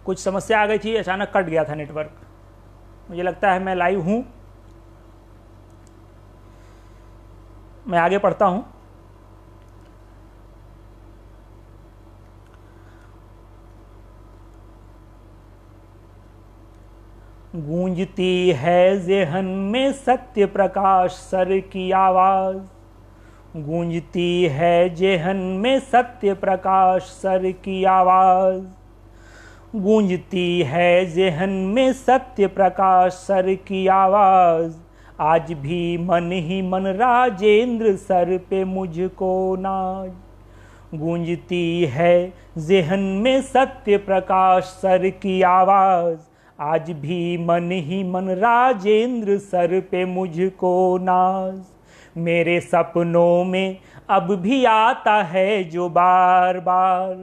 कुछ समस्या आ गई थी, अचानक कट गया था नेटवर्क। मुझे लगता है मैं लाइव हूँ, मैं आगे पढ़ता हूँ। गूंजती है ज़ेहन में सत्य प्रकाश सर की आवाज़, गूंजती है ज़ेहन में सत्य प्रकाश सर की आवाज़, गूंजती है ज़ेहन में सत्य प्रकाश सर की आवाज़। आज भी मन ही मन राजेंद्र सर पे मुझको नाज, गूंजती है ज़ेहन में सत्य प्रकाश सर की आवाज़। आज भी मन ही मन राजेंद्र सर पे मुझको नाज। मेरे सपनों में अब भी आता है जो बार बार,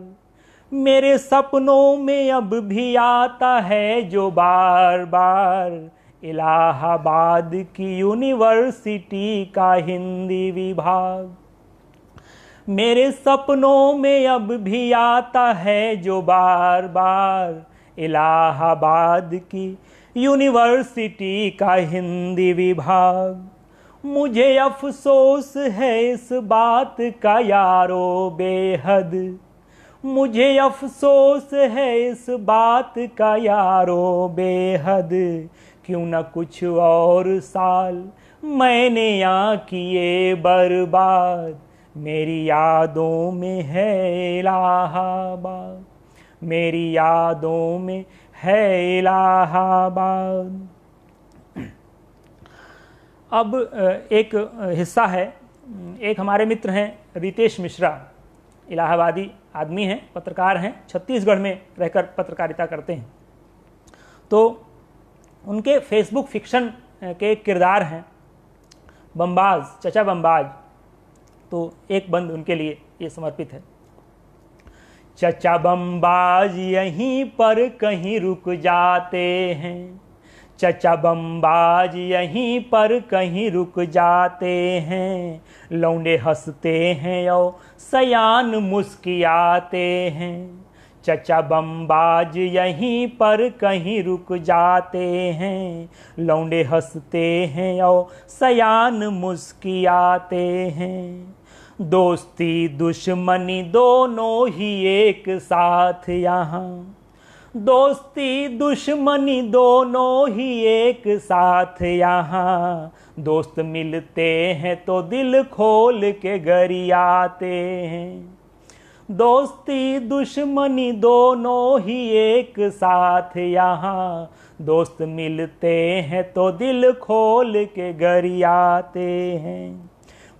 मेरे सपनों में अब भी आता है जो बार बार। इलाहाबाद की यूनिवर्सिटी का हिंदी विभाग, मेरे सपनों में अब भी आता है जो बार बार। इलाहाबाद की यूनिवर्सिटी का हिंदी विभाग। मुझे अफसोस है इस बात का यारो बेहद, मुझे अफसोस है इस बात का यारो बेहद। क्यों न कुछ और साल मैंने यहाँ किए बर्बाद, मेरी यादों में है इलाहाबाद, मेरी यादों में है इलाहाबाद। अब एक हिस्सा है, एक हमारे मित्र हैं रितेश मिश्रा, इलाहाबादी आदमी हैं, पत्रकार हैं, छत्तीसगढ़ में रहकर पत्रकारिता करते हैं। तो उनके फेसबुक फिक्शन के एक किरदार हैं बम्बाज, चचा बम्बाज। तो एक बंद उनके लिए ये समर्पित है। चचा बम्बाज यहीं पर कहीं रुक जाते हैं, चचा बम्बाज यहीं पर कहीं रुक जाते हैं। लौंडे हंसते हैं और सयान मुस्कियाते हैं, चचा बम्बाज यहीं पर कहीं रुक जाते हैं। लौंडे हंसते हैं और सयान मुस्कियाते हैं। दोस्ती दुश्मनी दोनों ही एक साथ यहाँ, दोस्ती दुश्मनी दोनों ही एक साथ यहाँ। दोस्त मिलते हैं तो दिल खोल के गरियाते हैं, दोस्ती दुश्मनी दोनों ही एक साथ यहाँ। दोस्त मिलते हैं तो दिल खोल के गरियाते हैं।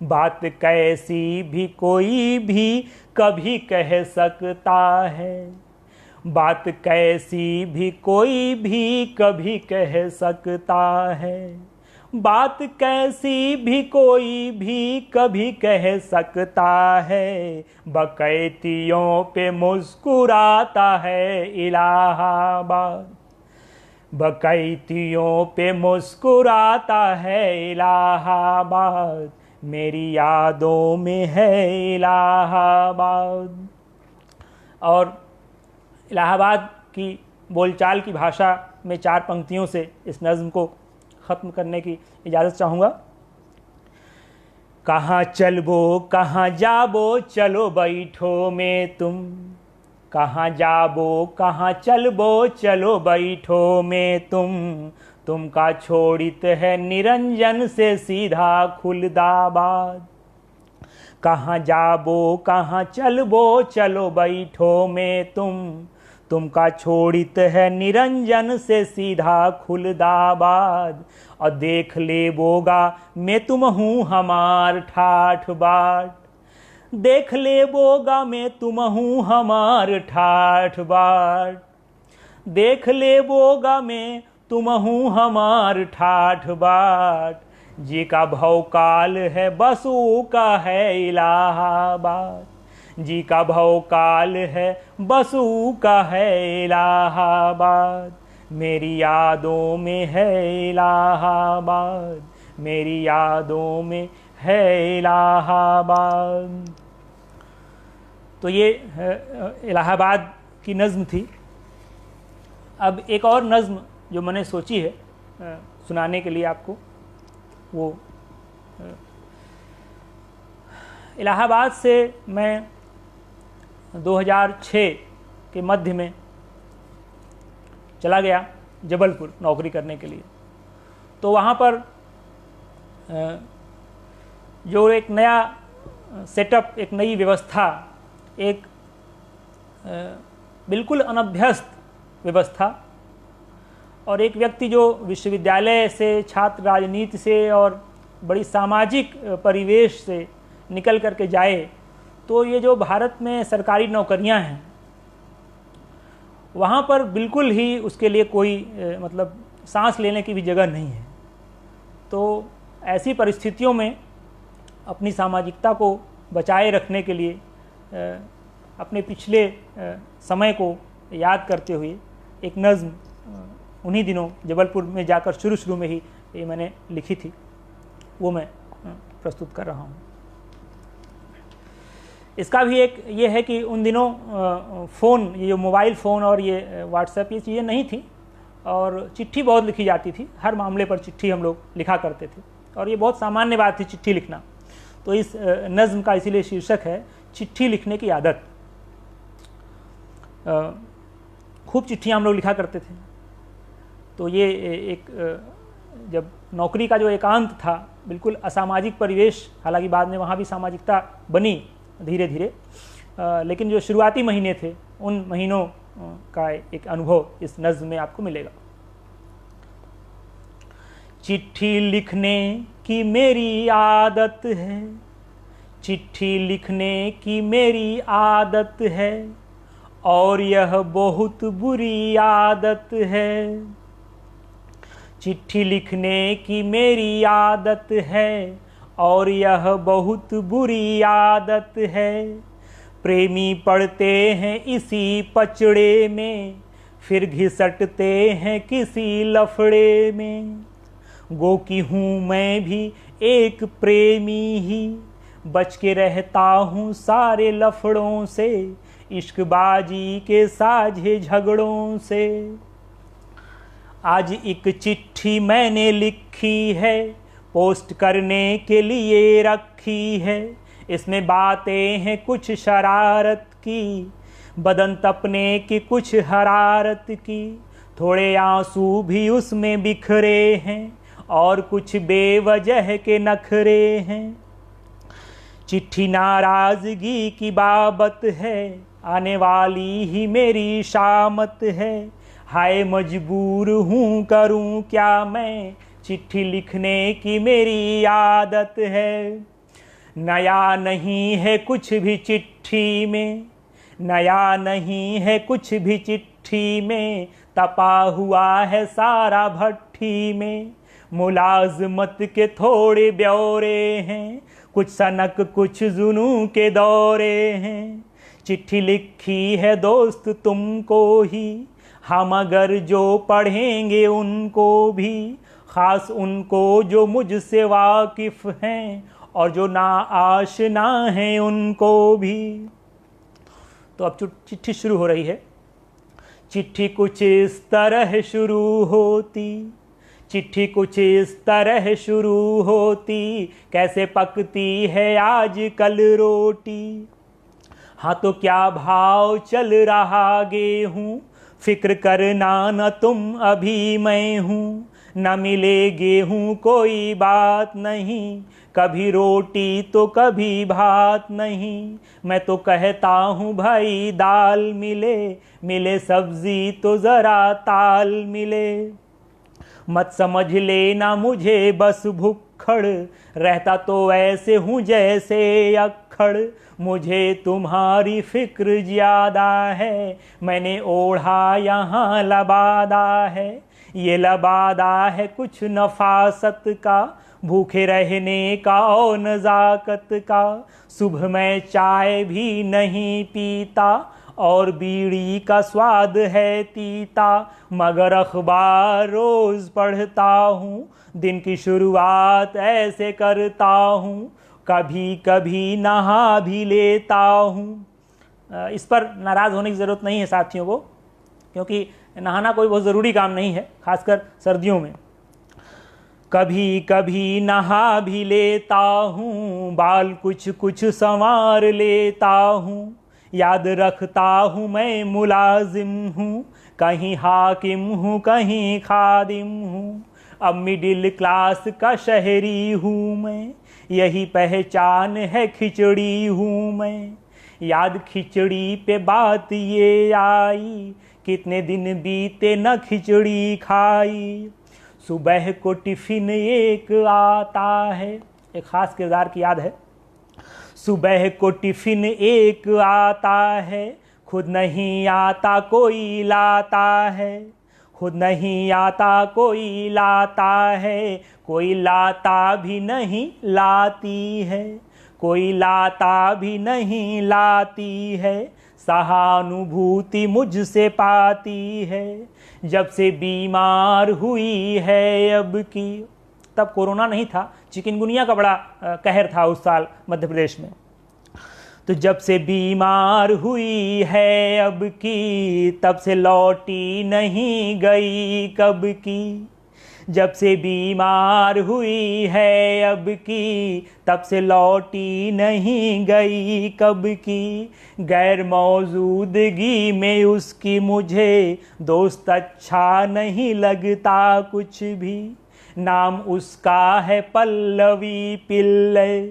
बात कैसी भी कोई भी कभी कह सकता है, बात कैसी भी कोई भी कभी कह सकता है। बात कैसी भी कोई भी कभी कह सकता है। बकैतियों पे मुस्कुराता है इलाहाबाद, बकैतियों पे मुस्कुराता है इलाहाबाद। मेरी यादों में है इलाहाबाद। और इलाहाबाद की बोलचाल की भाषा में 4 पंक्तियों से इस नज़्म को ख़त्म करने की इजाज़त चाहूँगा। कहाँ चलबो कहाँ जाबो चलो बैठो में तुम, कहाँ जाबो कहाँ चलबो चलो बैठो में तुम का छोड़ित है निरंजन से सीधा खुलदाबाद। कहाँ जाबो कहाँ चलबो चलो बैठो में तुम का छोड़ित है निरंजन से सीधा खुलदाबाद। और देख ले बोगा मैं तुम हूँ हमार ठाठ बाट, देख ले बोगा मैं तुम हूँ हमार ठाठ बाट। देख ले बोगा मैं तुम हूँ हमार ठाठ बाट। जी का भवकाल है बसु का है इलाहाबाद, जी का भवकाल है बसु का है इलाहाबाद। मेरी यादों में है इलाहाबाद, मेरी यादों में है इलाहाबाद। तो ये इलाहाबाद की नज़्म थी। अब एक और नज़्म जो मैंने सोची है सुनाने के लिए आपको, वो इलाहाबाद से मैं 2006 के मध्य में चला गया जबलपुर नौकरी करने के लिए। तो वहाँ पर जो एक नया सेटअप, एक नई व्यवस्था, एक बिल्कुल अनभ्यस्त व्यवस्था, और एक व्यक्ति जो विश्वविद्यालय से, छात्र राजनीति से और बड़ी सामाजिक परिवेश से निकल करके जाए, तो ये जो भारत में सरकारी नौकरियां हैं वहाँ पर बिल्कुल ही उसके लिए कोई मतलब सांस लेने की भी जगह नहीं है। तो ऐसी परिस्थितियों में अपनी सामाजिकता को बचाए रखने के लिए अपने पिछले समय को याद करते हुए एक नज़्म उन्हीं दिनों जबलपुर में जाकर शुरू में ही ये मैंने लिखी थी, वो मैं प्रस्तुत कर रहा हूँ। इसका भी एक ये है कि उन दिनों फ़ोन, ये जो मोबाइल फ़ोन और ये व्हाट्सएप, ये चीज़ें नहीं थी, और चिट्ठी बहुत लिखी जाती थी। हर मामले पर चिट्ठी हम लोग लिखा करते थे, और ये बहुत सामान्य बात थी चिट्ठी लिखना। तो इस नज़्म का इसीलिए शीर्षक है चिट्ठी लिखने की आदत। खूब चिट्ठियाँ हम लोग लिखा करते थे। तो ये एक जब नौकरी का जो एकांत था, बिल्कुल असामाजिक परिवेश, हालांकि बाद में वहाँ भी सामाजिकता बनी धीरे धीरे, लेकिन जो शुरुआती महीने थे उन महीनों का एक अनुभव इस नज़्म में आपको मिलेगा। चिट्ठी लिखने की मेरी आदत है, चिट्ठी लिखने की मेरी आदत है, और यह बहुत बुरी आदत है। चिट्ठी लिखने की मेरी आदत है, और यह बहुत बुरी आदत है। प्रेमी पड़ते हैं इसी पचड़े में, फिर घिसटते हैं किसी लफड़े में। गो कि हूँ मैं भी एक प्रेमी ही, बच के रहता हूँ सारे लफड़ों से, इश्कबाजी के साझे झगड़ों से। आज एक चिट्ठी मैंने लिखी है, पोस्ट करने के लिए रखी है। इसमें बातें हैं कुछ शरारत की, बदन तपने की कुछ हरारत की। थोड़े आंसू भी उसमें बिखरे हैं, और कुछ बेवजह के नखरे हैं। चिट्ठी नाराजगी की बाबत है, आने वाली ही मेरी शामत है। हाय मजबूर हूँ करूँ क्या मैं, चिट्ठी लिखने की मेरी आदत है। नया नहीं है कुछ भी चिट्ठी में, नया नहीं है कुछ भी चिट्ठी में, तपा हुआ है सारा भट्ठी में। मुलाजमत के थोड़े ब्यौरे हैं, कुछ सनक कुछ जुनू के दौरे हैं। चिट्ठी लिखी है दोस्त तुमको ही, हम अगर जो पढ़ेंगे उनको भी, ख़ास उनको जो मुझसे वाकिफ़ हैं, और जो ना आशना हैं उनको भी। तो अब चिट्ठी शुरू हो रही है। चिट्ठी कुछ इस तरह शुरू होती, चिट्ठी कुछ इस तरह शुरू होती, कैसे पकती है आज कल रोटी। हाँ तो क्या भाव चल रहा गेहूँ, फिक्र करना न तुम अभी मैं हूँ। न मिले गेहूँ कोई बात नहीं, कभी रोटी तो कभी भात नहीं। मैं तो कहता हूँ भाई दाल मिले, मिले सब्जी तो ज़रा ताल मिले। मत समझ लेना मुझे बस भुक्खड़, रहता तो ऐसे हूँ जैसे अक्खड़। मुझे तुम्हारी फिक्र ज़्यादा है, मैंने ओढ़ा यहाँ लबादा है। ये लबादा है कुछ नफासत का, भूखे रहने का और नज़ाकत का। सुबह मैं चाय भी नहीं पीता, और बीड़ी का स्वाद है तीता। मगर अखबार रोज़ पढ़ता हूँ, दिन की शुरुआत ऐसे करता हूँ। कभी कभी नहा भी लेता हूँ। इस पर नाराज़ होने की ज़रूरत नहीं है साथियों को। क्योंकि नहाना कोई बहुत ज़रूरी काम नहीं है, खासकर सर्दियों में। कभी कभी नहा भी लेता हूँ, बाल कुछ कुछ संवार लेता हूँ, याद रखता हूँ मैं मुलाजिम हूँ, कहीं हाकिम हूँ कहीं खादिम हूँ, अब मिडिल क्लास का शहरी हूँ मैं, यही पहचान है खिचड़ी हूँ मैं। याद खिचड़ी पे बात ये आई, कितने दिन बीते न खिचड़ी खाई, सुबह को टिफिन एक आता है, एक खास किरदार की याद है। सुबह को टिफिन एक आता है, खुद नहीं आता कोई लाता है, खुद नहीं आता कोई लाता है, कोई लाता भी नहीं लाती है, कोई लाता भी नहीं लाती है, सहानुभूति मुझसे पाती है, जब से बीमार हुई है अब की। तब कोरोना नहीं था, चिकनगुनिया का बड़ा कहर था उस साल मध्य प्रदेश में। तो जब से बीमार हुई है अब की, तब से लौटी नहीं गई कब की, जब से बीमार हुई है अब की, तब से लौटी नहीं गई कब की, गैर मौजूदगी में उसकी मुझे दोस्त अच्छा नहीं लगता कुछ भी। नाम उसका है पल्लवी पिल्ले,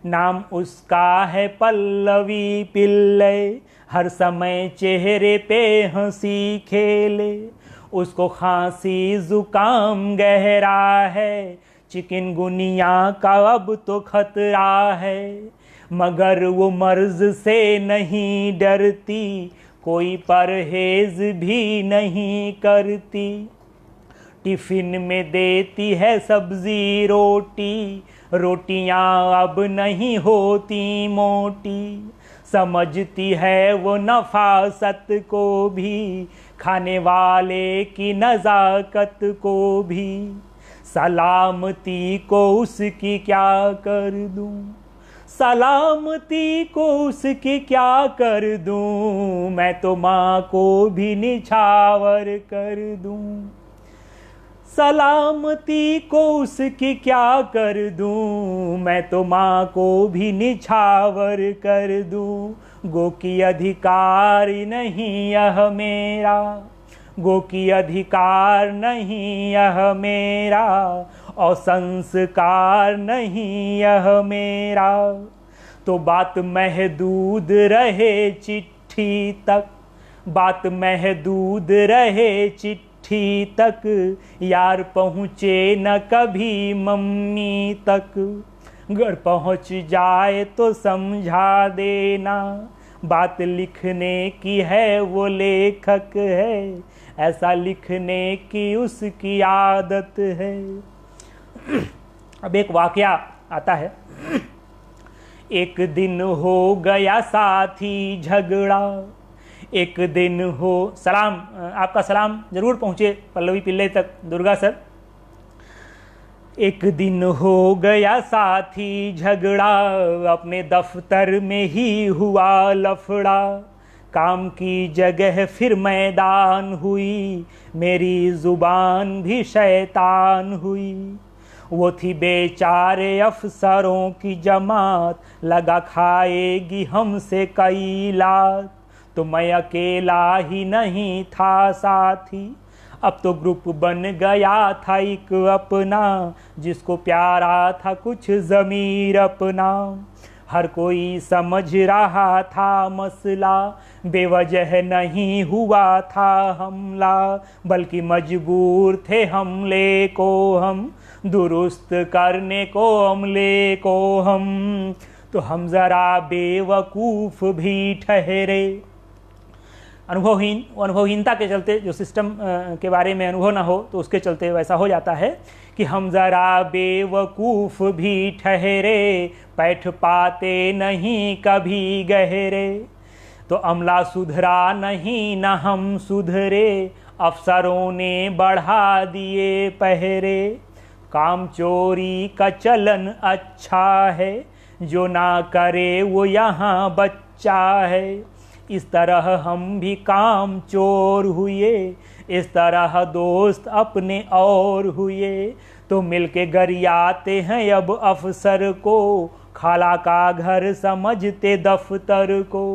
नाम उसका है पल्लवी पिल्ले, हर समय चेहरे पे हंसी खेले, उसको खांसी जुकाम गहरा है, चिकनगुनिया का अब तो खतरा है, मगर वो मर्ज से नहीं डरती, कोई परहेज भी नहीं करती, टिफिन में देती है सब्जी रोटी, रोटियां अब नहीं होती मोटी, समझती है वो नफासत को भी, खाने वाले की नज़ाकत को भी, सलामती को उसकी क्या कर दूं, सलामती को उसकी क्या कर दूं, मैं तो माँ को भी निछावर कर दूं, सलामती को उसकी क्या कर दूं, मैं तो माँ को भी निछावर कर दूं, गो की अधिकार नहीं यह मेरा, गो की अधिकार नहीं यह मेरा, और संस्कार नहीं यह मेरा, तो बात महदूद रहे चिट्ठी तक, बात महदूद रहे चिट्ठी तक, यार पहुँचे न कभी मम्मी तक, घर पहुँच जाए तो समझा देना, बात लिखने की है वो लेखक है, ऐसा लिखने की उसकी आदत है। अब एक वाकया आता है। एक दिन हो गया साथी झगड़ा, एक दिन हो, सलाम, आपका सलाम जरूर पहुँचे पल्लवी पिल्ले तक, दुर्गा सर। एक दिन हो गया साथी झगड़ा, अपने दफ्तर में ही हुआ लफड़ा, काम की जगह फिर मैदान हुई, मेरी जुबान भी शैतान हुई, वो थी बेचारे अफसरों की जमात, लगा खाएगी हमसे कई लात, तो मैं अकेला ही नहीं था साथी, अब तो ग्रुप बन गया था एक अपना, जिसको प्यारा था कुछ ज़मीर अपना, हर कोई समझ रहा था मसला, बेवजह नहीं हुआ था हमला, बल्कि मजबूर थे हमले को हम दुरुस्त करने को, अमले को हम, तो हम ज़रा बेवकूफ़ भी ठहरे। अनुभवहीनता के चलते, जो सिस्टम के बारे में अनुभव ना हो तो उसके चलते वैसा हो जाता है कि हम ज़रा बेवकूफ़ भी ठहरे, बैठ पाते नहीं कभी गहरे, तो अमला सुधरा नहीं न हम सुधरे, अफसरों ने बढ़ा दिए पहरे, काम चोरी का चलन अच्छा है, जो ना करे वो यहाँ बच्चा है, इस तरह हम भी काम चोर हुए, इस तरह दोस्त अपने और हुए, तो मिलके गरियाते हैं अब अफसर को, खाला का घर समझते दफ्तर को।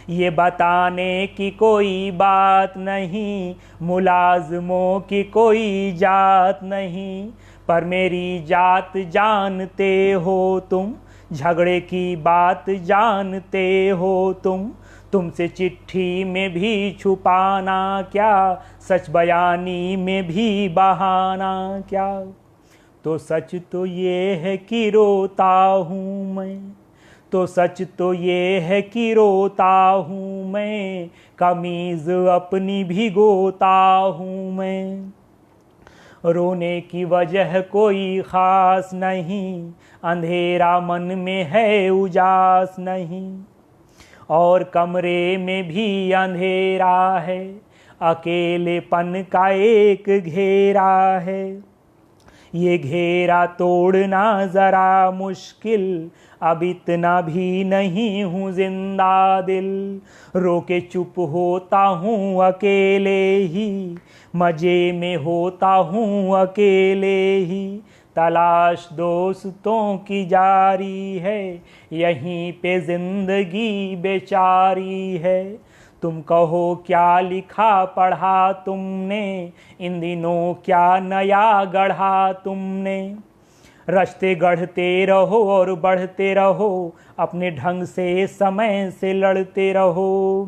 ये बताने की कोई बात नहीं, मुलाजमों की कोई जात नहीं, पर मेरी जात जानते हो तुम, झगड़े की बात जानते हो तुमसे चिट्ठी में भी छुपाना क्या, सच बयानी में भी बहाना क्या। तो सच तो ये है कि रोता हूँ मैं, तो सच तो ये है कि रोता हूँ मैं, कमीज अपनी भिगोता हूँ मैं। रोने की वजह कोई ख़ास नहीं, अंधेरा मन में है उजास नहीं, और कमरे में भी अंधेरा है, अकेलेपन का एक घेरा है। ये घेरा तोड़ना ज़रा मुश्किल, अब इतना भी नहीं हूँ जिंदा दिल, रोके चुप होता हूँ अकेले ही, मज़े में होता हूँ अकेले ही। तलाश दोस्तों की जारी है, यहीं पे जिंदगी बेचारी है। तुम कहो क्या लिखा पढ़ा तुमने, इन दिनों क्या नया गढ़ा तुमने। रस्ते गढ़ते रहो और बढ़ते रहो, अपने ढंग से समय से लड़ते रहो।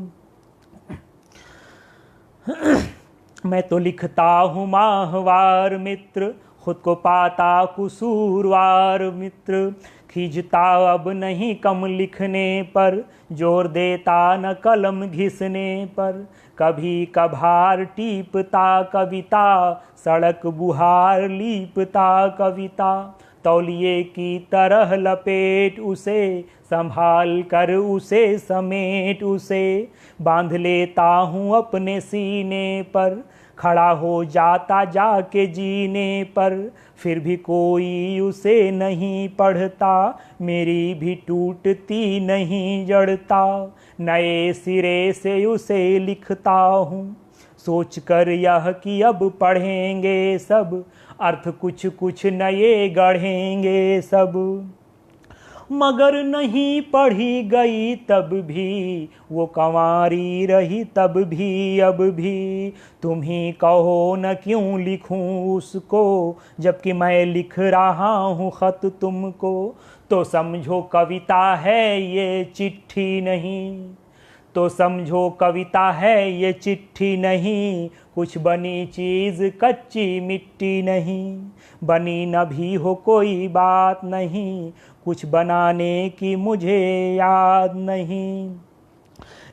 मैं तो लिखता हूँ माहवार मित्र, खुद को पाता कसूरवार मित्र, खींचता अब नहीं कम लिखने पर, जोर देता न कलम घिसने पर। कभी कभार टीपता कविता, सड़क बुहार लीपता कविता, तौलिए की तरह लपेट उसे, संभाल कर उसे समेट उसे। बांध लेता हूँ अपने सीने पर, खड़ा हो जाता जाके जीने पर, फिर भी कोई उसे नहीं पढ़ता, मेरी भी टूटती नहीं जड़ता। नए सिरे से उसे लिखता हूँ, सोच कर यह कि अब पढ़ेंगे सब, अर्थ कुछ कुछ नए गढ़ेंगे सब। मगर नहीं पढ़ी गई तब भी, वो कंवारी रही तब भी अब भी। तुम ही कहो न क्यों लिखूं उसको, जबकि मैं लिख रहा हूँ खत तुमको। तो समझो कविता है ये चिट्ठी नहीं, तो समझो कविता है ये चिट्ठी नहीं, कुछ बनी चीज़ कच्ची मिट्टी नहीं। बनी न भी हो कोई बात नहीं, कुछ बनाने की मुझे याद नहीं।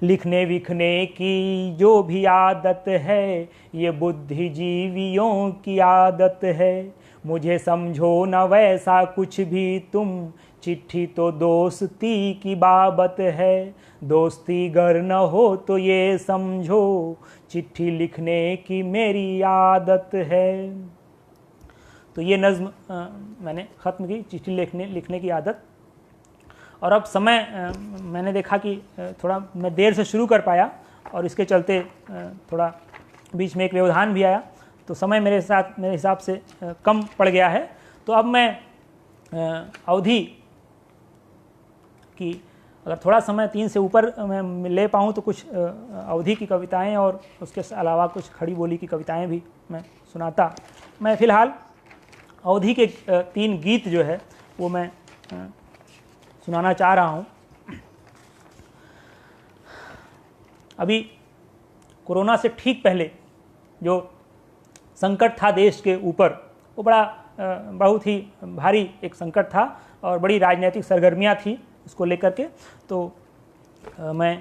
लिखने विखने की जो भी आदत है, ये बुद्धिजीवियों की आदत है। मुझे समझो न वैसा कुछ भी तुम, चिट्ठी तो दोस्ती की बाबत है। दोस्ती गर न हो तो ये समझो, चिट्ठी लिखने की मेरी आदत है। तो ये नज़्म मैंने ख़त्म की, चिट्ठी लिखने की आदत। और अब समय मैंने देखा कि थोड़ा मैं देर से शुरू कर पाया, और इसके चलते थोड़ा बीच में एक व्यवधान भी आया, तो समय मेरे हिसाब से कम पड़ गया है। तो अब मैं अवधि की अगर थोड़ा समय 3 से ऊपर मैं ले पाऊँ तो कुछ अवधि की कविताएं और उसके अलावा कुछ खड़ी बोली की कविताएं भी मैं सुनाता। मैं फ़िलहाल अवधि के 3 गीत जो है वो मैं सुनाना चाह रहा हूँ। अभी कोरोना से ठीक पहले जो संकट था देश के ऊपर, वो बहुत ही भारी एक संकट था और बड़ी राजनीतिक सरगर्मियाँ थी उसको लेकर के। तो मैं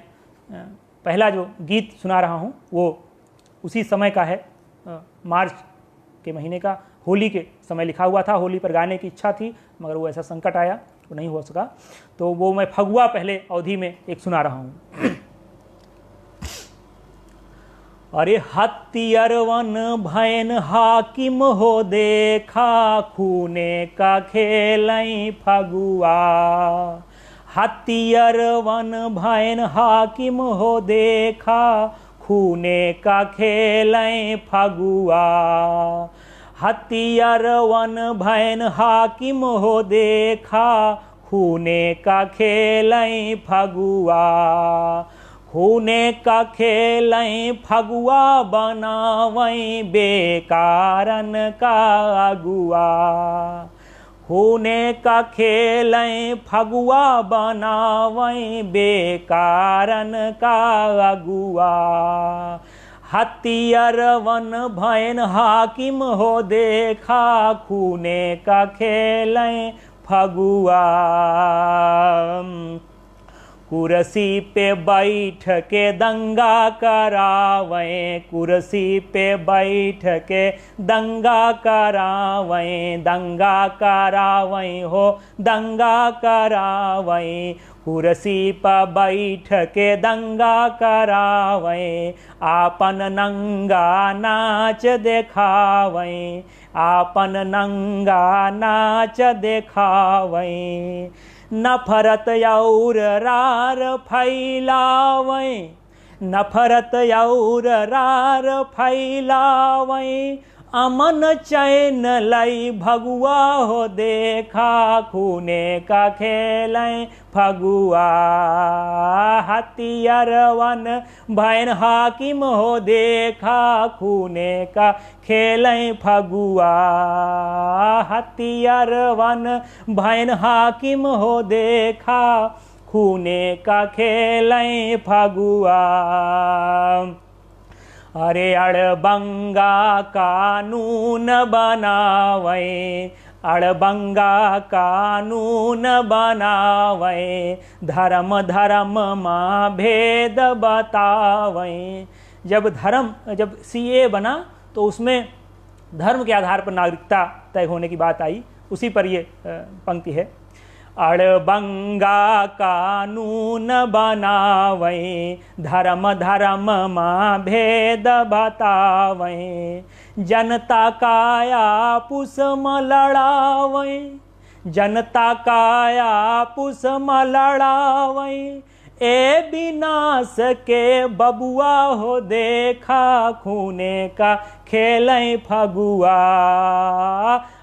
पहला जो गीत सुना रहा हूँ वो उसी समय का है, मार्च के महीने का, होली के समय लिखा हुआ था। होली पर गाने की इच्छा थी मगर वो ऐसा संकट आया तो नहीं हो सका, तो वो मैं फगुआ पहले अवधि में एक सुना रहा हूँ। अरे हत्तियरवन भैन हाकिम हो देखा, खूने का खेलई फगुआ। हथियार वन भैन हाकिम हो देखा, खूने का खेलें फगुआ। हथियार वन भैन हाकिम हो देखा, खूने का खेलें फगुआ। खूने का खेलें फगुआ, बनावें बेकारन का अगुआ। खूने का खेलें फगुआ, बनावें बेकारन का अगुआ। हथियार वन भैन हाकिम हो देखा, खूने का खेलें फगुआ। कुर्सी पे बैठ के दंगा करावें, कुर्सी पे बैठ के दंगा करावें, दंगा करावें हो दंगा करावें। कुर्सी पर बैठ के दंगा करावें, आपन नंगा नाच देखावें, आपन नंगा नाच देखावें। नफरत और रार फैलावें, नफरत और रार फैलावें। अमन चैन लई भगुआ हो देखा, खूने का खेलें फगुआ। हथियार वन भैन हाकिम हो देखा, खूने का खेलें फगुआ। हथियार वन भैन हाकिम हो देखा, खूने का खेलें फगुआ। अरे अड़बंगा कानून बनावें, अड़बंगा कानून बनावें। धर्म धर्म माँ भेद बतावें। जब सीए बना तो उसमें धर्म के आधार पर नागरिकता तय होने की बात आई, उसी पर ये पंक्ति है। अड़बंगा कानून बनावें, धर्म धर्म माँ भेद बतावें। जनता का आपस में लड़ावें, जनता का आपस में लड़ावें। ए विनाश के बबुआ हो देखा, खूने का खेलें फगुआ।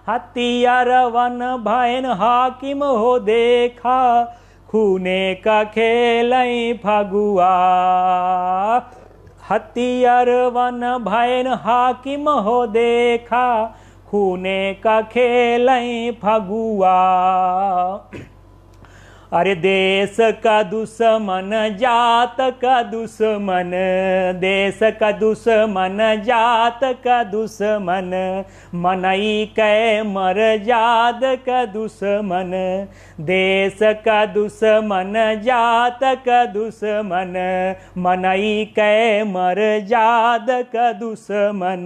हथियार वन भैन हाकिम हो देखा, खूने का खेलें फगुआ। हथियार वन भैन हाकिम हो देखा, खूने का खेलें फगुआ। अरे देश का दुश्मन जात का दुश्मन, देश का दुश्मन जात का दुश्मन। मनई कै मर जात का दुश्मन, देश का दुश्मन जात का दुश्मन। मनई कै मर जात का दुश्मन।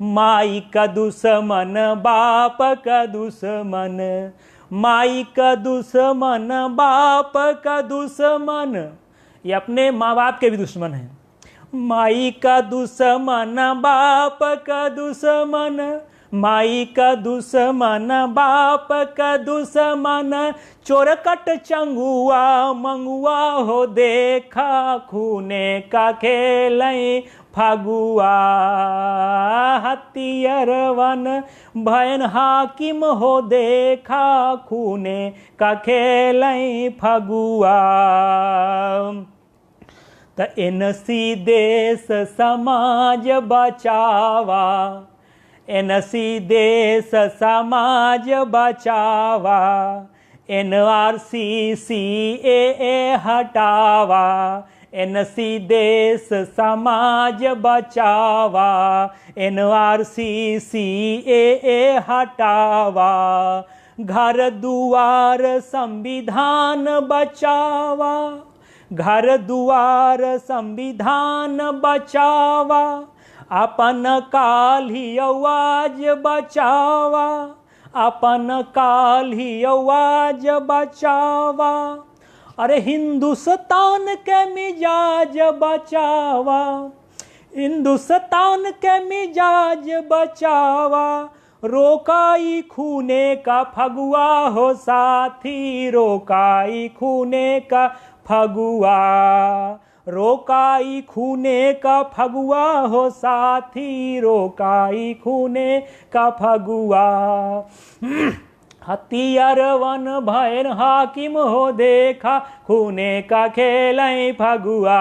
माई का दुश्मन बाप का दुश्मन, माई का दुश्मन बाप का दुश्मन। ये अपने माँ बाप के भी दुश्मन हैं। माई का दुश्मन बाप का दुश्मन, माई का दुश्मन बाप का दुश्मन। चोरकट चंगुआ मंगुआ हो देखा, खूने का खेलें फगुआ। हथियार वन भैन हाकिम हो देखा, खूने का खेलें फगुआ। त एनसी देश समाज बचावा, एनसी देश समाज बचावा। एनआरसी सीएए हटावा, एनसी देश समाज बचावा। एनआरसी सीएए हटावा। घर दुआर संविधान बचावा, घर दुआर संविधान बचावा। अपन काल्हि आवाज बचावा, अपन काल्हि आवाज बचावा। अरे हिंदुस्तान के मिजाज बचावा, हिंदुस्तान के मिजाज बचावा। रोकाई खूने का फगुआ हो साथी, रोकाई खूने का फगुआ, रोकाई खूने का फगुआ हो साथी, रोकाई खूने का फगुआ। हथियार वन भैन हाकिम हो देखा, खूने का खेल फगुआ।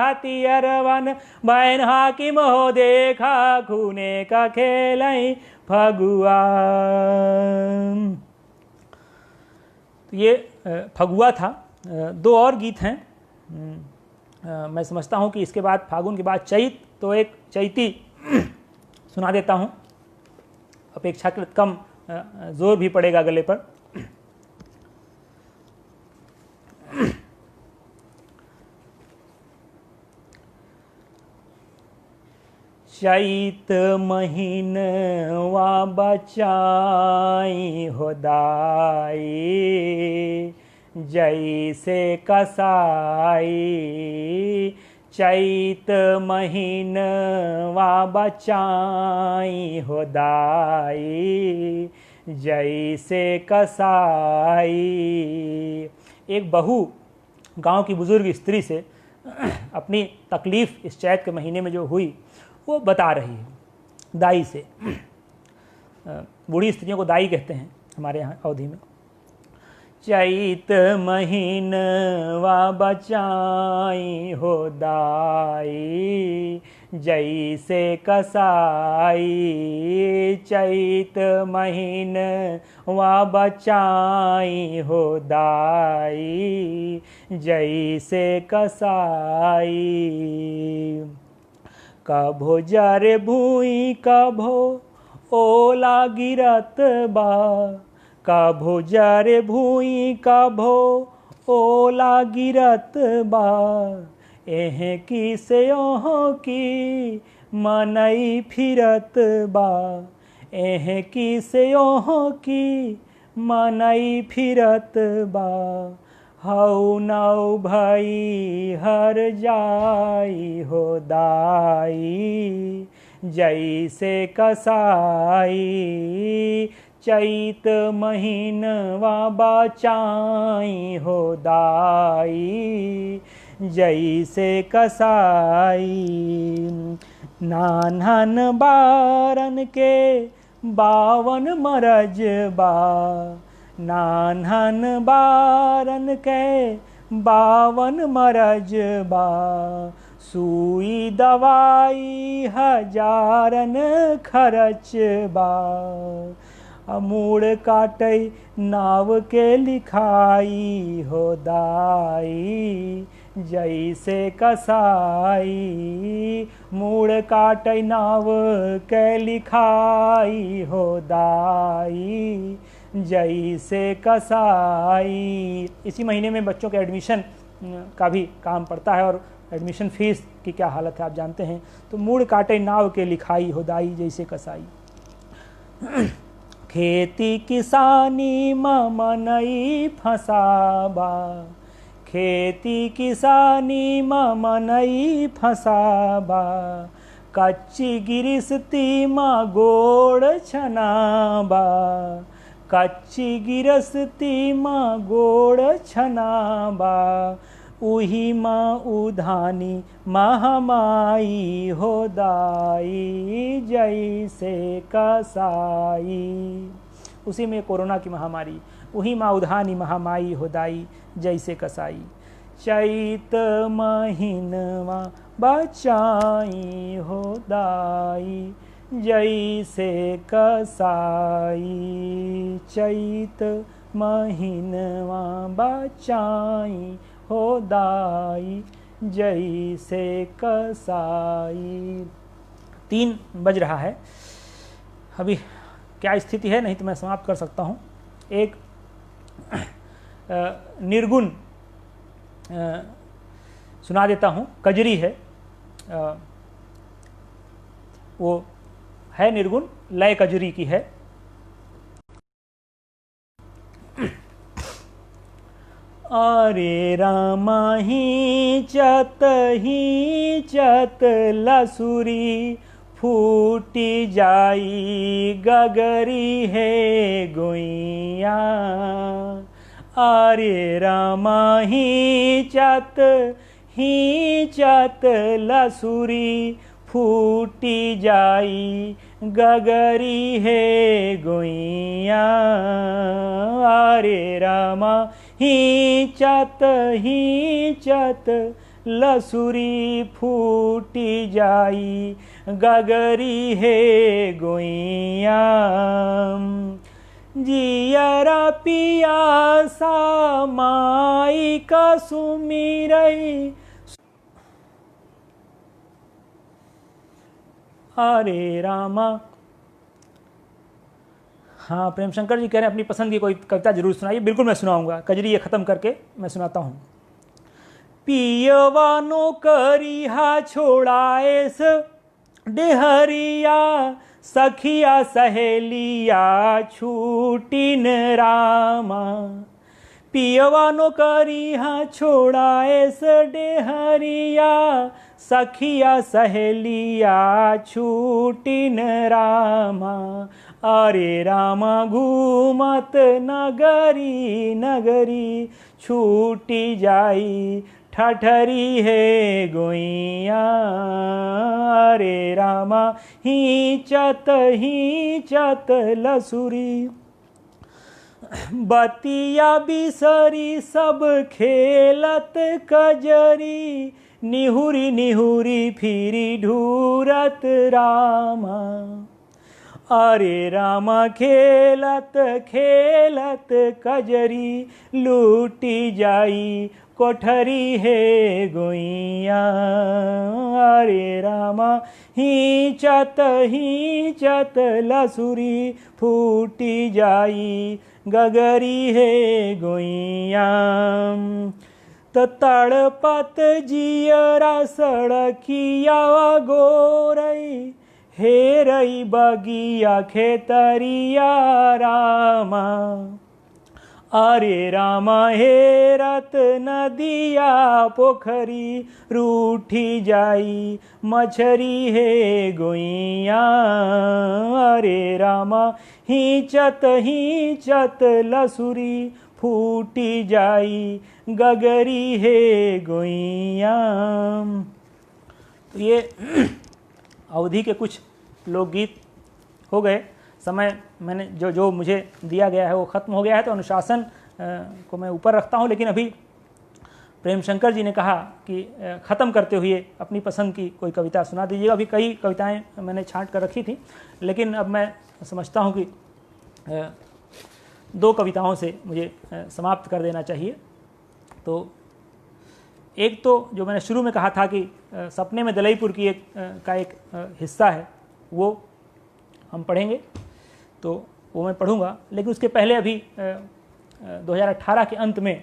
हथियार वन भैन हाकिम हो देखा, खूने का खेल फगुआ। तो ये फगुआ था। दो और गीत हैं। मैं समझता हूँ कि इसके बाद फागुन के बाद चैत, तो एक चैती सुना देता हूँ, अपेक्षाकृत कम जोर भी पड़ेगा गले पर। चैत महीनवा बचाई हो दाई, जैसे कसाई। चैत महीनवा बचाई हो दाई, जैसे कसाई। एक बहू गांव की बुजुर्ग स्त्री से अपनी तकलीफ इस चैत के महीने में जो हुई वो बता रही है दाई से। बूढ़ी स्त्रियों को दाई कहते हैं हमारे यहाँ अवधि में। चैत महीनवा बचाई हो दाई, जैसे कसाई। चैत महीनवा बचाई हो दाई, जैसे कसाई। कभो जरे भूई कभो ओला गिरत बा, कभो जरे भूई कभो ओला गिरत बा। एह की से ओह की मनई फिरत बा, एह की से ओह की मनई फिरत बा। हऊ नौ भई हर जाई हो दाई, जैसे कसाई। चैत महीनवा बचाई हो दाई, जैसे कसाई। नानहन बारन के बावन मरज बा, नानहन बारन के बावन मरज बा। सुई दवाई हजारन खरच बा, अमूड़ काटै नाव के लिखाई हो दाई, जैसे कसाई। मूड़ काटै नाव के लिखाई हो दाई, जैसे कसाई। इसी महीने में बच्चों के एडमिशन का भी काम पड़ता है, और एडमिशन फीस की क्या हालत है आप जानते हैं। तो मूड़ काटे नाव के लिखाई हो दाई, जैसे कसाई। खेती किसानी मनई फसाबा, खेती किसानी मनई फसाबा। कच्ची गिरस्ती माँ गोड़ छनाबा, कच्ची गिरस्ती माँ गोड़ छनाबा। उही माँ उधानी महामाई हो दाई, जैसे कसाई। उसी में कोरोना की महामारी, उही माँ उधानी महामाई हो दाई, जैसे कसाई। चैत महीनवा बचाई हो दाई, जैसे कसाई। चैत महीनवा बचाई हो दाई, जैसे कसाई। 3 बज रहा है, अभी क्या स्थिति है, नहीं तो मैं समाप्त कर सकता हूँ। एक निर्गुण सुना देता हूँ, कजरी है, वो है निर्गुण, लय कजरी की है। अरे रामा ही चत लसुरी, फूटी जाई गगरी है गोइया। अरे रामा ही चत लसुरी फूटी जाई गगरी है गोइया। अरे रामा ही चत लसुरी फूटी जाई गगरी है गोइया। जियरा पियासा माई का सुमिरई। अरे रामा। हाँ, प्रेम शंकर जी कह रहे हैं अपनी पसंद की कोई कविता जरूर सुनाइए। बिल्कुल मैं सुनाऊंगा। कजरी ये ख़त्म करके मैं सुनाता हूँ। पियवा नौकरिया छोड़ाएस डेहरिया, सखिया सहेलिया छूटिन रामा। पियवा नौकरिया छोड़ाएस डेहरिया, सखिया सहेलिया छूटिन रामा। अरे रामा घूमत नगरी नगरी छूटी जाई ठठरी है गोइया। अरे रामा ही चत लसुरी बतिया बिसरी सब खेलत कजरी, निहुरी निहुरी फिरी ढूरत रामा। अरे रामा खेलत खेलत कजरी लूटी जाई कोठरी है गोइया। अरे रामा ही चत लसुरी फूटी जाई गगरी है गोइया। तड़पत जियरा सड़किया गोरई, हेरई बगिया खेतरिया रामा। अरे रामा हेरत नदिया पोखरी रूठी जाई मछरी है गोइया। अरे रामा ही चत लसुरी फूटी जाई गगरी है गोइया। तो ये अवधि के कुछ लोकगीत हो गए। समय मैंने जो मुझे दिया गया है वो ख़त्म हो गया है, तो अनुशासन को मैं ऊपर रखता हूँ। लेकिन अभी प्रेम शंकर जी ने कहा कि ख़त्म करते हुए अपनी पसंद की कोई कविता सुना दीजिएगा। अभी कई कविताएं मैंने छांट कर रखी थी, लेकिन अब मैं समझता हूँ कि 2 कविताओं से मुझे समाप्त कर देना चाहिए। तो एक तो जो मैंने शुरू में कहा था कि सपने में दलईपुर की एक हिस्सा है, वो हम पढ़ेंगे, तो वो मैं पढ़ूंगा। लेकिन उसके पहले अभी 2018 के अंत में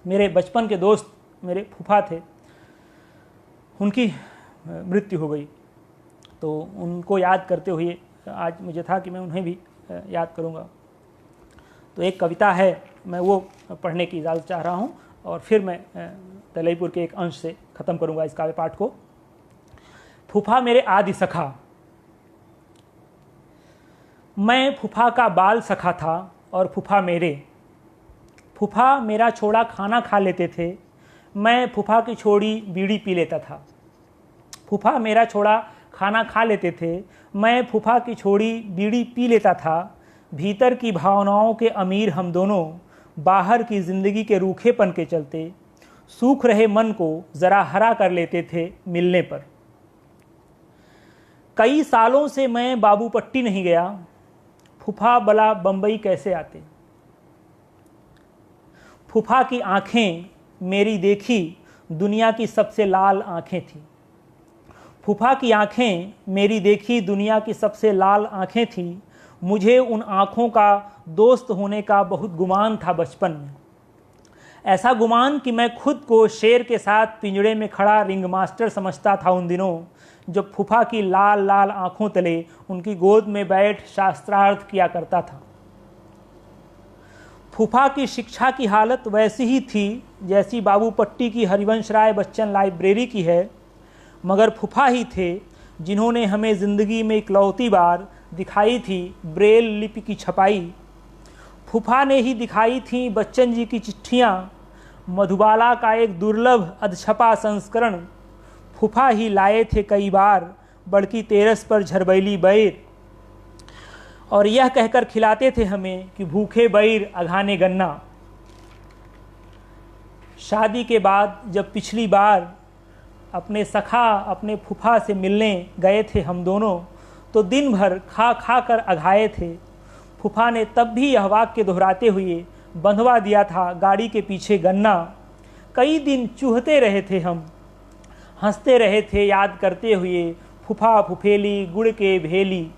मेरे बचपन के दोस्त, मेरे फूफा थे, उनकी मृत्यु हो गई। तो उनको याद करते हुए आज मुझे था कि मैं उन्हें भी याद करूंगा। तो एक कविता है, मैं वो पढ़ने की इजाज़त चाह रहा हूँ, और फिर मैं दलईपुर के एक अंश से ख़त्म करूंगा इस काव्य पाठ को। फूफा मेरे आदि सखा। मैं फूफा का बाल सखा था और फूफा मेरे। फूफा मेरा छोड़ा खाना खा लेते थे, मैं फूफा की छोड़ी बीड़ी पी लेता था। फूफा मेरा छोड़ा खाना खा लेते थे, मैं फूफा की छोड़ी बीड़ी पी लेता था। भीतर की भावनाओं के अमीर हम दोनों, बाहर की जिंदगी के रूखेपन के चलते सूख रहे मन को जरा हरा कर लेते थे मिलने पर। कई सालों से मैं बाबूपट्टी नहीं गया, फूफा बला बंबई कैसे आते। फूफा की आंखें मेरी देखी दुनिया की सबसे लाल आंखें थी। फूफा की आंखें मेरी देखी दुनिया की सबसे लाल आंखें थी। मुझे उन आंखों का दोस्त होने का बहुत गुमान था बचपन में। ऐसा गुमान कि मैं खुद को शेर के साथ पिंजड़े में खड़ा रिंग मास्टर समझता था उन दिनों, जब फूफा की लाल लाल आंखों तले उनकी गोद में बैठ शास्त्रार्थ किया करता था। फूफा की शिक्षा की हालत वैसी ही थी जैसी बाबूपट्टी की हरिवंश राय बच्चन लाइब्रेरी की है, मगर फूफा ही थे जिन्होंने हमें ज़िंदगी में इकलौती बार दिखाई थी ब्रेल लिपि की छपाई। फूफा ने ही दिखाई थी बच्चन जी की चिट्ठियाँ, मधुबाला का एक दुर्लभ अधछपा संस्करण। फूफा ही लाए थे कई बार बड़की तेरस पर झरबैली बैर, और यह कहकर खिलाते थे हमें कि भूखे बैर अघाने गन्ना। शादी के बाद जब पिछली बार अपने सखा अपने फूफा से मिलने गए थे हम दोनों, तो दिन भर खा खा कर अघाए थे। फूफा ने तब भी यह वाक्य दोहराते हुए बंधवा दिया था गाड़ी के पीछे गन्ना। कई दिन चूहते रहे थे हम, हंसते रहे थे याद करते हुए फूफा फुफेली गुड़ के भेली।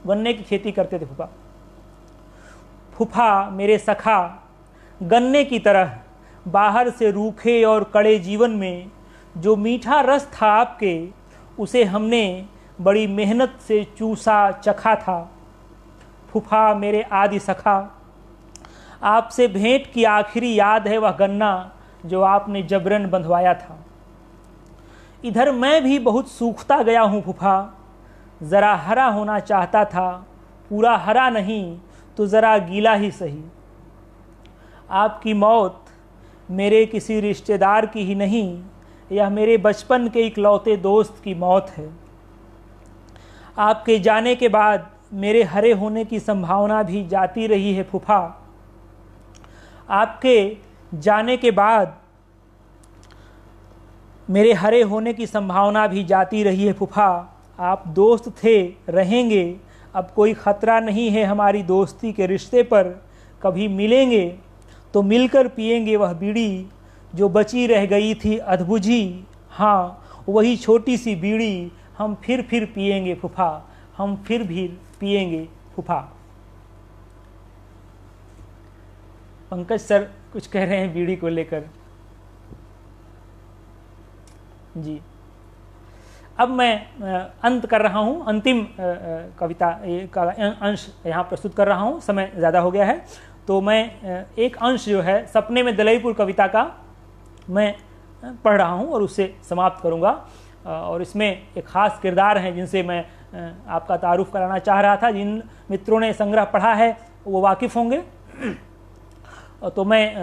गन्ने की खेती करते थे फूफा। फूफा मेरे सखा गन्ने की तरह बाहर से रूखे और कड़े जीवन में जो मीठा रस था आपके, उसे हमने बड़ी मेहनत से चूसा चखा था। फूफा मेरे आदि सखा, आपसे भेंट की आखिरी याद है वह गन्ना जो आपने जबरन बंधवाया था। इधर मैं भी बहुत सूखता गया हूँ फूफा, ज़रा हरा होना चाहता था, पूरा हरा नहीं तो ज़रा गीला ही सही। आपकी मौत मेरे किसी रिश्तेदार की ही नहीं, यह मेरे बचपन के इकलौते दोस्त की मौत है। आपके जाने के बाद मेरे हरे होने की संभावना भी जाती रही है फूफा। आपके जाने के बाद मेरे हरे होने की संभावना भी जाती रही है फूफा। आप दोस्त थे, रहेंगे, अब कोई ख़तरा नहीं है हमारी दोस्ती के रिश्ते पर। कभी मिलेंगे तो मिलकर पिएंगे वह बीड़ी जो बची रह गई थी अधबुझी। हाँ, वही छोटी सी बीड़ी हम फिर पिएंगे फूफा, हम फिर भी पिएंगे फूफा। पंकज सर कुछ कह रहे हैं बीड़ी को लेकर। जी, अब मैं अंत कर रहा हूँ, अंतिम कविता का अंश यहाँ प्रस्तुत कर रहा हूँ। समय ज़्यादा हो गया है तो मैं एक अंश जो है सपने में दलईपुर कविता का मैं पढ़ रहा हूँ और उससे समाप्त करूँगा। और इसमें एक ख़ास किरदार हैं जिनसे मैं आपका तारुफ कराना चाह रहा था। जिन मित्रों ने संग्रह पढ़ा है वो वाकिफ़ होंगे। तो मैं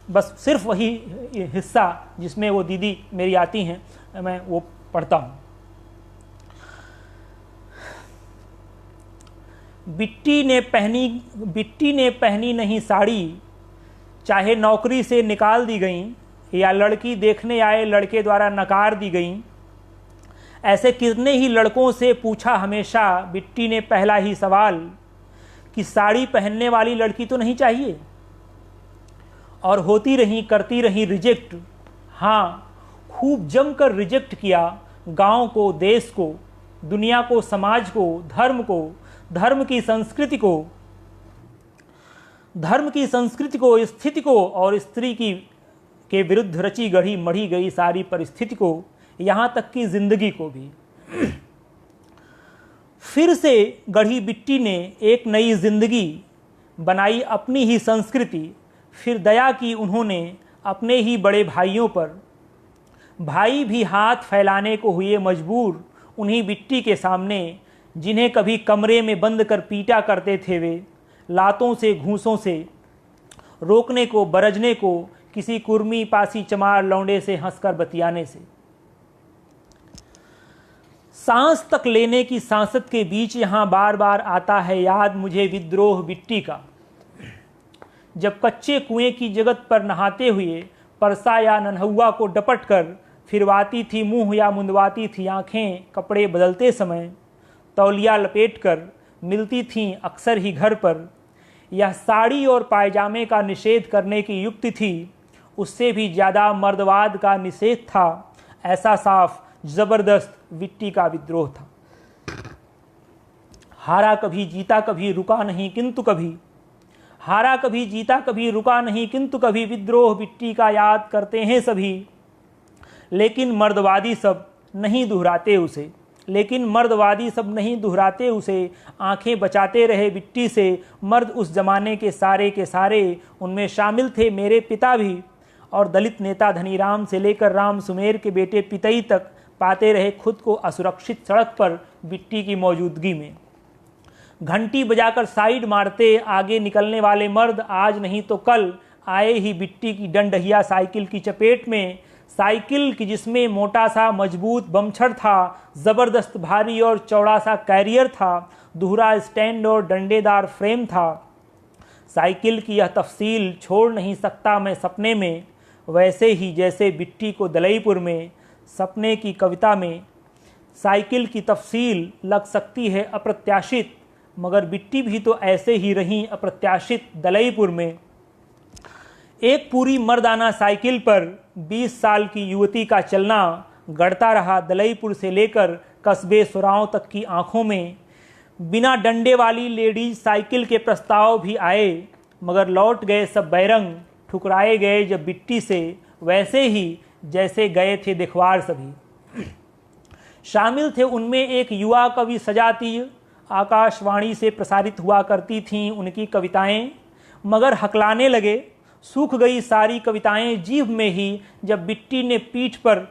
बस सिर्फ वही हिस्सा जिसमें वो दीदी मेरी आती हैं मैं वो पढ़ता हूँ। बिट्टी ने पहनी नहीं साड़ी, चाहे नौकरी से निकाल दी गई या लड़की देखने आए लड़के द्वारा नकार दी गई। ऐसे कितने ही लड़कों से पूछा हमेशा बिट्टी ने पहला ही सवाल कि साड़ी पहनने वाली लड़की तो नहीं चाहिए। और होती रही, करती रही रिजेक्ट। हाँ, खूब जमकर रिजेक्ट किया गांव को, देश को, दुनिया को, समाज को, धर्म को, धर्म की संस्कृति को, स्थिति को और स्त्री के विरुद्ध रची गढ़ी मढ़ी गई सारी परिस्थिति को, यहाँ तक कि जिंदगी को भी। फिर से गढ़ी बिट्टी ने एक नई जिंदगी बनाई अपनी ही संस्कृति। फिर दया की उन्होंने अपने ही बड़े भाइयों पर। भाई भी हाथ फैलाने को हुए मजबूर उन्हीं बिट्टी के सामने, जिन्हें कभी कमरे में बंद कर पीटा करते थे वे, लातों से, घूंसों से, रोकने को, बरजने को, किसी कुर्मी पासी चमार लौंडे से हंसकर बतियाने से। सांस तक लेने की सांसत के बीच यहाँ बार बार आता है याद मुझे विद्रोह बिट्टी का। जब कच्चे कुएं की जगत पर नहाते हुए परसा या नन्हुआ को डपट कर फिरवाती थी मुंह या मुंदवाती थी आंखें कपड़े बदलते समय, तौलिया लपेट कर मिलती थीं अक्सर ही घर पर। यह साड़ी और पायजामे का निषेध करने की युक्ति थी, उससे भी ज़्यादा मर्दवाद का निषेध था। ऐसा साफ ज़बरदस्त बिट्टी का विद्रोह था। हारा कभी जीता कभी रुका नहीं किंतु कभी, हारा कभी जीता कभी रुका नहीं किंतु कभी, विद्रोह बिट्टी का याद करते हैं सभी। लेकिन मर्दवादी सब नहीं दोहराते उसे, आंखें बचाते रहे बिट्टी से मर्द उस जमाने के सारे। उनमें शामिल थे मेरे पिता भी, और दलित नेता धनीराम से लेकर राम सुमेर के बेटे पितई तक पाते रहे खुद को असुरक्षित सड़क पर बिट्टी की मौजूदगी में। घंटी बजाकर साइड मारते आगे निकलने वाले मर्द आज नहीं तो कल आए ही बिट्टी की डंडहिया साइकिल की चपेट में। साइकिल की जिसमें मोटा सा मजबूत बमछड़ था, ज़बरदस्त भारी और चौड़ा सा कैरियर था, दोहरा स्टैंड और डंडेदार फ्रेम था। साइकिल की यह तफसील छोड़ नहीं सकता मैं सपने में, वैसे ही जैसे बिट्टी को दलईपुर में सपने की कविता में। साइकिल की तफसील लग सकती है अप्रत्याशित, मगर बिट्टी भी तो ऐसे ही रहीं अप्रत्याशित दलईपुर में। एक पूरी मर्दाना साइकिल पर 20 साल की युवती का चलना गढ़ता रहा दलईपुर से लेकर कस्बे सुराओं तक की आंखों में। बिना डंडे वाली लेडीज साइकिल के प्रस्ताव भी आए, मगर लौट गए सब बैरंग, ठुकराए गए जब बिट्टी से, वैसे ही जैसे गए थे दिखवार सभी। शामिल थे उनमें एक युवा कवि सजातीय, आकाशवाणी से प्रसारित हुआ करती थीं उनकी कविताएं, मगर हकलाने लगे। सूख गई सारी कविताएं जीभ में ही जब बिट्टी ने पीठ पर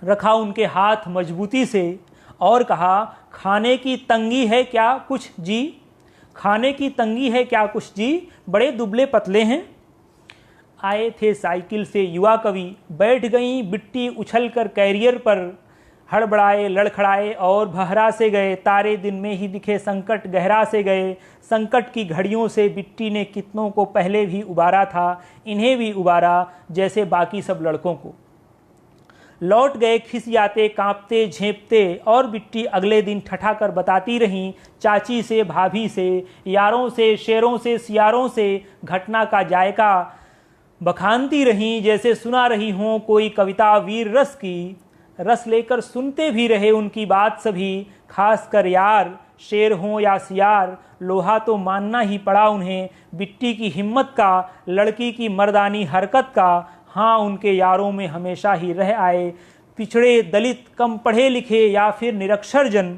रखा उनके हाथ मजबूती से और कहा, खाने की तंगी है क्या कुछ जी, खाने की तंगी है क्या कुछ जी, बड़े दुबले पतले हैं। आए थे साइकिल से युवा कवि, बैठ गई बिट्टी उछलकर कैरियर पर, हड़बड़ाए लड़खड़ाए और बहरा से गए, तारे दिन में ही दिखे संकट गहरा से गए। संकट की घड़ियों से बिट्टी ने कितनों को पहले भी उबारा था, इन्हें भी उबारा जैसे बाकी सब लड़कों को। लौट गए खिसियाते कांपते झेंपते, और बिट्टी अगले दिन ठठा कर बताती रहीं चाची से भाभी से, यारों से शेरों से सियारों से, घटना का जायका बखानती रहीं जैसे सुना रही हों कोई कविता वीर रस की। रस लेकर सुनते भी रहे उनकी बात सभी, खास कर यार, शेर हों या सियार, लोहा तो मानना ही पड़ा उन्हें बिट्टी की हिम्मत का, लड़की की मर्दानी हरकत का। हाँ, उनके यारों में हमेशा ही रह आए पिछड़े, दलित, कम पढ़े लिखे या फिर निरक्षर जन,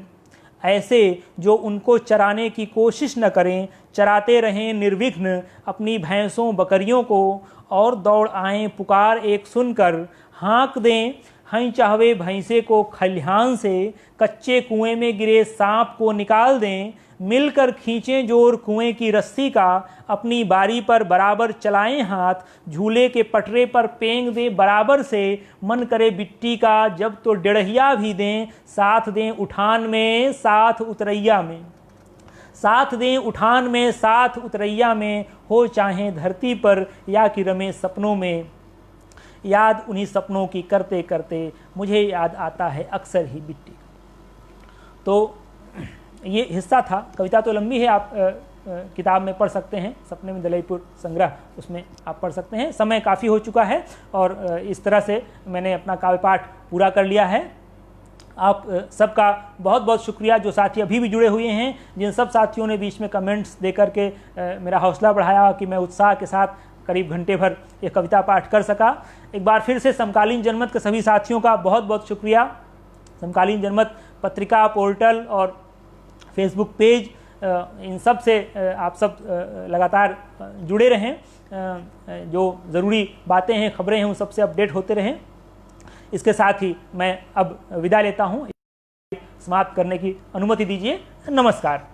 ऐसे जो उनको चराने की कोशिश न करें, चराते रहें निर्विघ्न अपनी भैंसों बकरियों को, और दौड़ आएं पुकार एक सुनकर, हाँक दें हई चाहवे भैंसे को खलिहान से, कच्चे कुएं में गिरे सांप को निकाल दें, मिलकर खींचें जोर कुएं की रस्सी का, अपनी बारी पर बराबर चलाएं हाथ, झूले के पटरे पर पेंग दें बराबर से, मन करे बिट्टी का जब तो डेढ़हिया भी दें, साथ दें उठान में साथ उतरैया में, साथ दें उठान में साथ उतरैया में, हो चाहे धरती पर या कि रमे सपनों में। याद उन्हीं सपनों की करते करते मुझे याद आता है अक्सर ही बिट्टी। तो ये हिस्सा था, कविता तो लंबी है, आप किताब में पढ़ सकते हैं, सपने में दलईपुर संग्रह, उसमें आप पढ़ सकते हैं। समय काफ़ी हो चुका है और इस तरह से मैंने अपना काव्य पाठ पूरा कर लिया है। आप सबका बहुत बहुत शुक्रिया जो साथी अभी भी जुड़े हुए हैं, जिन सब साथियों ने बीच में कमेंट्स दे करके मेरा हौसला बढ़ाया कि मैं उत्साह के साथ करीब घंटे भर ये कविता पाठ कर सका। एक बार फिर से समकालीन जनमत के सभी साथियों का बहुत बहुत शुक्रिया। समकालीन जनमत पत्रिका, पोर्टल और फेसबुक पेज, इन सब से आप सब लगातार जुड़े रहें, जो ज़रूरी बातें हैं, खबरें हैं, उन सब से अपडेट होते रहें। इसके साथ ही मैं अब विदा लेता हूँ, समाप्त करने की अनुमति दीजिए। नमस्कार।